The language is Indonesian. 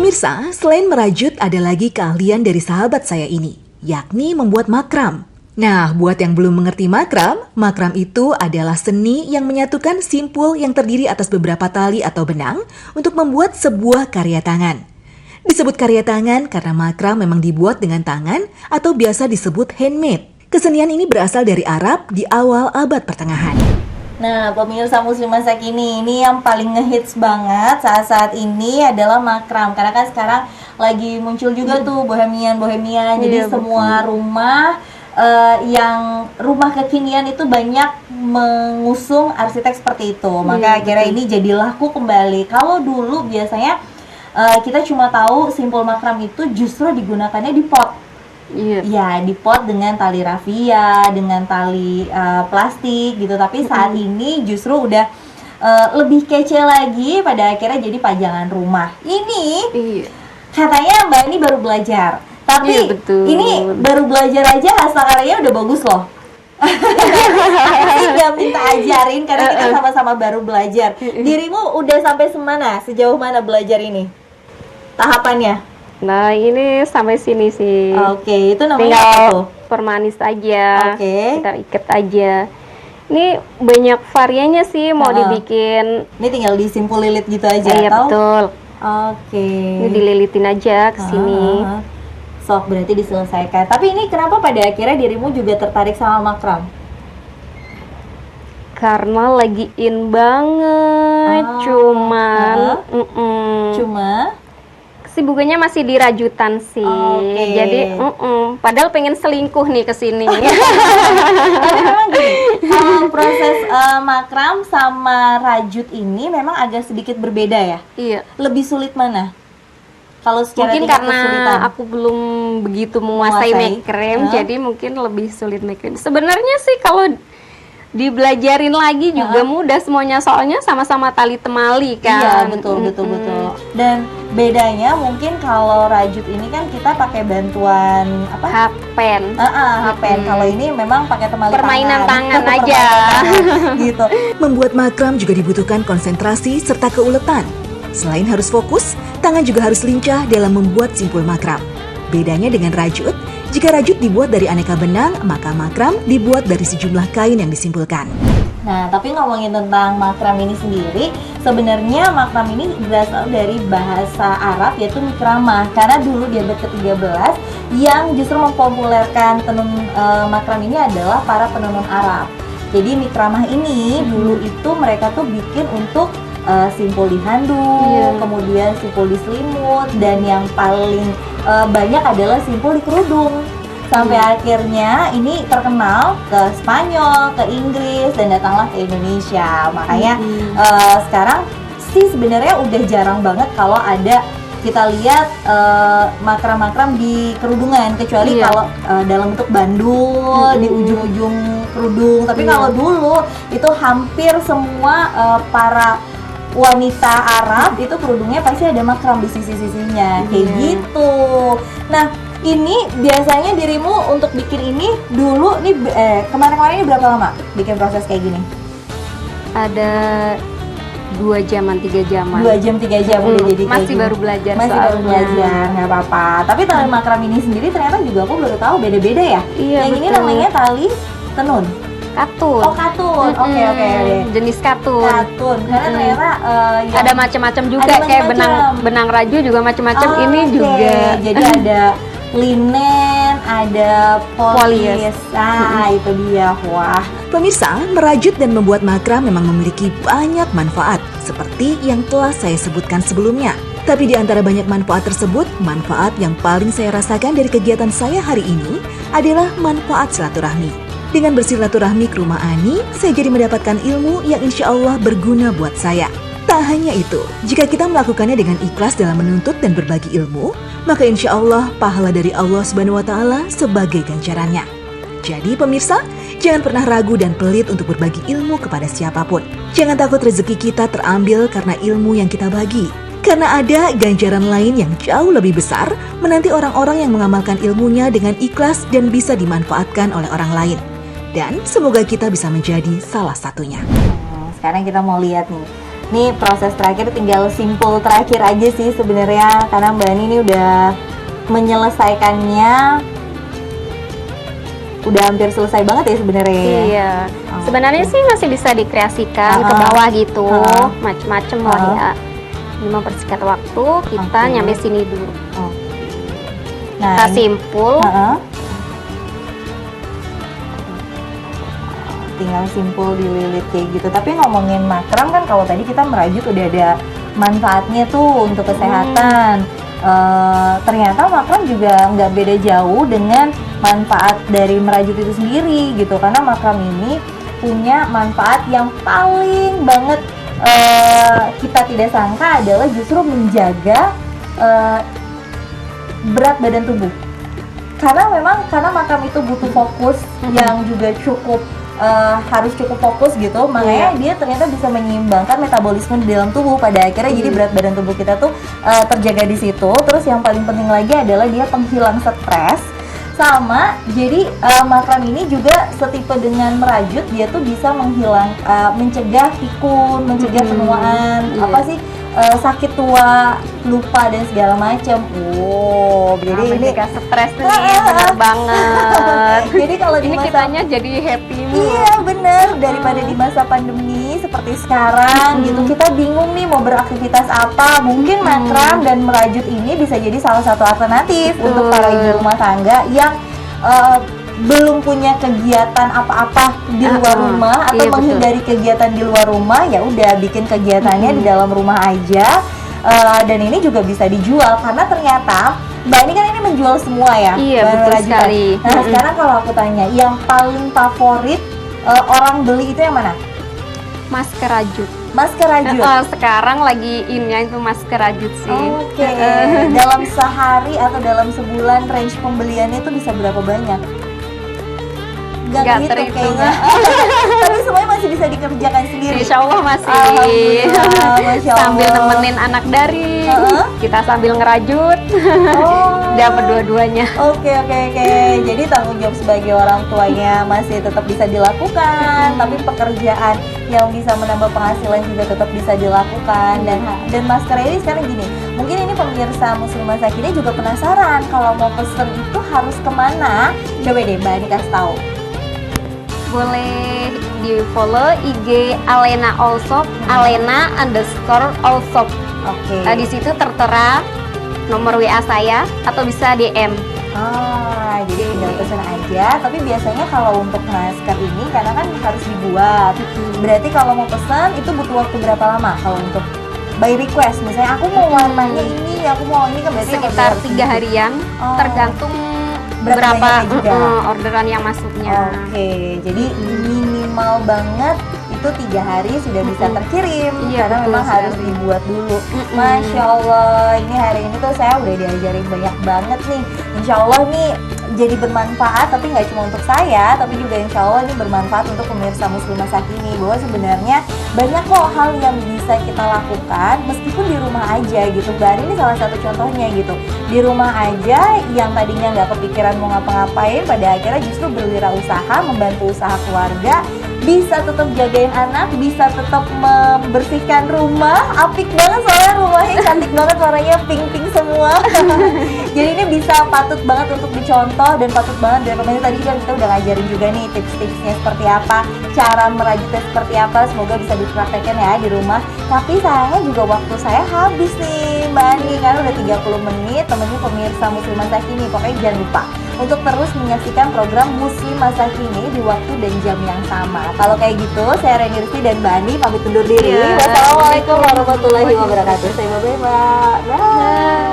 Pemirsa, selain merajut ada lagi keahlian dari sahabat saya ini, yakni membuat makram. Nah, buat yang belum mengerti makram, makram itu adalah seni yang menyatukan simpul yang terdiri atas beberapa tali atau benang untuk membuat sebuah karya tangan. Disebut karya tangan karena makram memang dibuat dengan tangan atau biasa disebut handmade. Kesenian ini berasal dari Arab di awal abad pertengahan. Nah, pemirsa Muslimah Sakini, ini yang paling ngehits banget saat-saat ini adalah makram. Karena kan sekarang lagi muncul juga tuh bohemian-bohemian. Jadi semua rumah yang rumah kekinian itu banyak mengusung arsitek seperti itu. Maka akhirnya ini jadi laku kembali. Kalau dulu biasanya kita cuma tahu simpul makram itu justru digunakannya di pot. Ya, di pot dengan tali rafia, dengan tali plastik gitu. Tapi saat ini justru udah lebih kece lagi, pada akhirnya jadi pajangan rumah. Ini katanya Mbak ini baru belajar, tapi ini baru belajar aja hasil karyanya udah bagus loh. Aku sih gak minta ajarin karena kita sama-sama baru belajar. Dirimu udah sampai semana, sejauh mana belajar ini tahapannya? Nah, ini sampai sini sih. Oke, itu namanya tinggal apa tuh? permanis aja. Oke. Kita ikat aja. Ini banyak variannya sih, mau dibikin. Ini tinggal disimpul lilit gitu aja, Iya, atau? betul. Oke. Ini dililitin aja ke sini. Sok, berarti diselesaikan. Tapi ini kenapa pada akhirnya dirimu juga tertarik sama makram? Karena lagi in banget. Cuma kesibukannya masih di rajutan sih. Jadi padahal pengen selingkuh nih ke sini. Tapi memang gini, proses makram sama rajut ini memang agak sedikit berbeda ya? Iya. Lebih sulit mana? Kalau secara mungkin tingkat karena kesulitan? aku belum begitu menguasai makram, jadi mungkin lebih sulit makram. Sebenarnya sih kalau dibelajarin lagi juga mudah semuanya, soalnya sama-sama tali temali kan. Iya, betul. Dan bedanya mungkin kalau rajut ini kan kita pakai bantuan apa? Hapen. Hapen. Kalau ini memang pakai temali permainan tangan aja. Gitu. Membuat makram juga dibutuhkan konsentrasi serta keuletan. Selain harus fokus, tangan juga harus lincah dalam membuat simpul makram. Bedanya dengan rajut, jika rajut dibuat dari aneka benang, maka makram dibuat dari sejumlah kain yang disimpulkan. Nah, tapi ngomongin tentang makram ini sendiri, sebenarnya makram ini berasal dari bahasa Arab yaitu mikramah. Karena dulu di abad ke-13 yang justru mempopulerkan tenun makram ini adalah para penenun Arab. Jadi mikramah ini dulu itu mereka tuh bikin untuk simpul di handuk, kemudian simpul di selimut, dan yang paling banyak adalah simpul di kerudung. Sampai akhirnya ini terkenal ke Spanyol, ke Inggris, dan datanglah ke Indonesia. Makanya sekarang sih sebenarnya udah jarang banget kalau ada kita lihat makram-makram di kerudungan, kecuali kalau dalam bentuk bandul di ujung-ujung kerudung. Tapi kalau dulu itu hampir semua para wanita Arab itu kerudungnya pasti ada makram di sisi-sisinya, kayak gitu. Nah, ini biasanya dirimu untuk bikin ini dulu nih kemarin-kemarin ini berapa lama bikin proses kayak gini? Ada 2 jaman, 3 jaman. 2 jam 3 jam udah jadi kayak masih gini. baru belajar. Masih baru belajar, nggak apa-apa. Tapi tali makram ini sendiri ternyata juga aku baru tahu beda-beda ya. Iya, yang ini namanya tali tenun. Katun. Oh, katun. Oke. Jenis katun. Karena ternyata ada macam-macam juga, kayak benang raju juga macam-macam. Ini juga. Jadi ada linen, ada polis. Itu dia. Wah. Pemirsa, merajut dan membuat makram memang memiliki banyak manfaat, seperti yang telah saya sebutkan sebelumnya. Tapi di antara banyak manfaat tersebut, manfaat yang paling saya rasakan dari kegiatan saya hari ini adalah manfaat silaturahmi. Dengan bersilaturahmi ke rumah Ani, saya jadi mendapatkan ilmu yang insya Allah berguna buat saya. Tak hanya itu, jika kita melakukannya dengan ikhlas dalam menuntut dan berbagi ilmu, maka insya Allah pahala dari Allah Subhanahu wa Ta'ala sebagai ganjarannya. Jadi pemirsa, jangan pernah ragu dan pelit untuk berbagi ilmu kepada siapapun. Jangan takut rezeki kita terambil karena ilmu yang kita bagi. Karena ada ganjaran lain yang jauh lebih besar menanti orang-orang yang mengamalkan ilmunya dengan ikhlas dan bisa dimanfaatkan oleh orang lain. Dan semoga kita bisa menjadi salah satunya. Sekarang kita mau lihat nih. Nih proses terakhir tinggal simpul terakhir aja sih sebenarnya, karena Mbak Ani ini udah menyelesaikannya, udah hampir selesai banget ya sebenarnya. Iya. Sebenarnya sih masih bisa dikreasikan ke bawah gitu, macem-macem lah ya. Ini mempersingkat waktu, kita nyampe sini dulu. Nah, Kita simpul. Tinggal simpul dililit kayak gitu. Tapi ngomongin makram kan, kalau tadi kita merajut udah ada manfaatnya tuh untuk kesehatan. Ternyata makram juga nggak beda jauh dengan manfaat dari merajut itu sendiri gitu, karena makram ini punya manfaat yang paling banget kita tidak sangka adalah justru menjaga berat badan tubuh. Karena makram itu butuh fokus yang juga cukup harus cukup fokus gitu, makanya dia ternyata bisa menyeimbangkan metabolisme di dalam tubuh pada akhirnya. Jadi berat badan tubuh kita tuh terjaga di situ. Terus yang paling penting lagi adalah dia penghilang stres. Sama, jadi makram ini juga setipe dengan merajut, dia tuh bisa mencegah pikun, mencegah penuaan, apa sih, sakit tua, lupa dan segala macam. Jadi ini stres nih, bener banget. Jadi kalau di ini masa kitanya jadi happy nih. Iya bener, daripada di masa pandemi seperti sekarang gitu, kita bingung nih mau beraktivitas apa. Mungkin makram dan merajut ini bisa jadi salah satu alternatif untuk para ibu rumah tangga yang belum punya kegiatan apa-apa di luar rumah, atau menghindari kegiatan di luar rumah. Ya udah, bikin kegiatannya di dalam rumah aja. Dan ini juga bisa dijual, karena ternyata Mbak ini kan ini menjual semua ya. Iya, betul sekali. Nah sekarang kalau aku tanya, yang paling favorit orang beli itu yang mana? Masker rajut. Masker rajut. Sekarang lagi innya itu masker rajut sih. Oke. Dalam sehari atau dalam sebulan range pembeliannya itu bisa berapa banyak? Nggak terhitung kayaknya. Tapi semuanya masih bisa dikerjakan sendiri. Insya Allah masih. Alhamdulillah, Masya Allah. Sambil nemenin anak dari, kita sambil ngerajut. Dapat dua-duanya. Oke. Jadi tanggung jawab sebagai orang tuanya masih tetap bisa dilakukan, tapi pekerjaan yang bisa menambah penghasilan juga tetap bisa dilakukan. Dan masker ini sekarang gini, mungkin ini pemirsa Muslimah Sakinah juga penasaran kalau mau pesen itu harus kemana? Coba deh Mbak Ani kasih tahu. Boleh di follow IG Alena Allshop, Alena_Allshop. Oke. Di situ tertera nomor WA saya atau bisa DM. Jadi tinggal pesen aja. Tapi biasanya kalau untuk masker ini, karena kan harus dibuat, berarti kalau mau pesan itu butuh waktu berapa lama? Kalau untuk by request, misalnya aku mau warnanya ini, aku mau ini, kan berarti sekitar 3 harian, tergantung berapa orderan yang masuknya. Oke, jadi minimal banget itu 3 hari sudah bisa terkirim. Karena memang harus dibuat dulu. Masya Allah, ini hari ini tuh saya udah diajarin banyak banget nih. Insya Allah nih jadi bermanfaat, tapi nggak cuma untuk saya, tapi juga insya Allah ini bermanfaat untuk pemirsa Muslimah Sakinah, bahwa sebenarnya banyak kok hal yang bisa kita lakukan meskipun di rumah aja gitu. Mbak ini salah satu contohnya gitu, di rumah aja yang tadinya nggak kepikiran mau ngapa-ngapain, pada akhirnya justru berwirausaha, membantu usaha keluarga, bisa tetap jagain anak, bisa tetap membersihkan rumah. Apik banget soalnya rumahnya, cantik banget, warnanya pink-pink semua. Jadi ini bisa patut banget untuk dicontoh, dan patut banget. Dan kemarin tadi kan kita udah ngajarin juga nih tips-tipsnya seperti apa, cara merajutnya seperti apa. Semoga bisa dipraktekkan ya di rumah. Tapi sayangnya juga waktu saya habis nih Mbak Ani, karena udah 30 menit. Temen-temen pemirsa Muslimah Sakinah, pokoknya jangan lupa untuk terus menyaksikan program Muslimah Sakinah di waktu dan jam yang sama. Kalau kayak gitu, saya Reni Rizky dan Mbak Ani pamit undur diri. Wassalamualaikum warahmatullahi wabarakatuh. Saya bye-bye Mbak. Bye.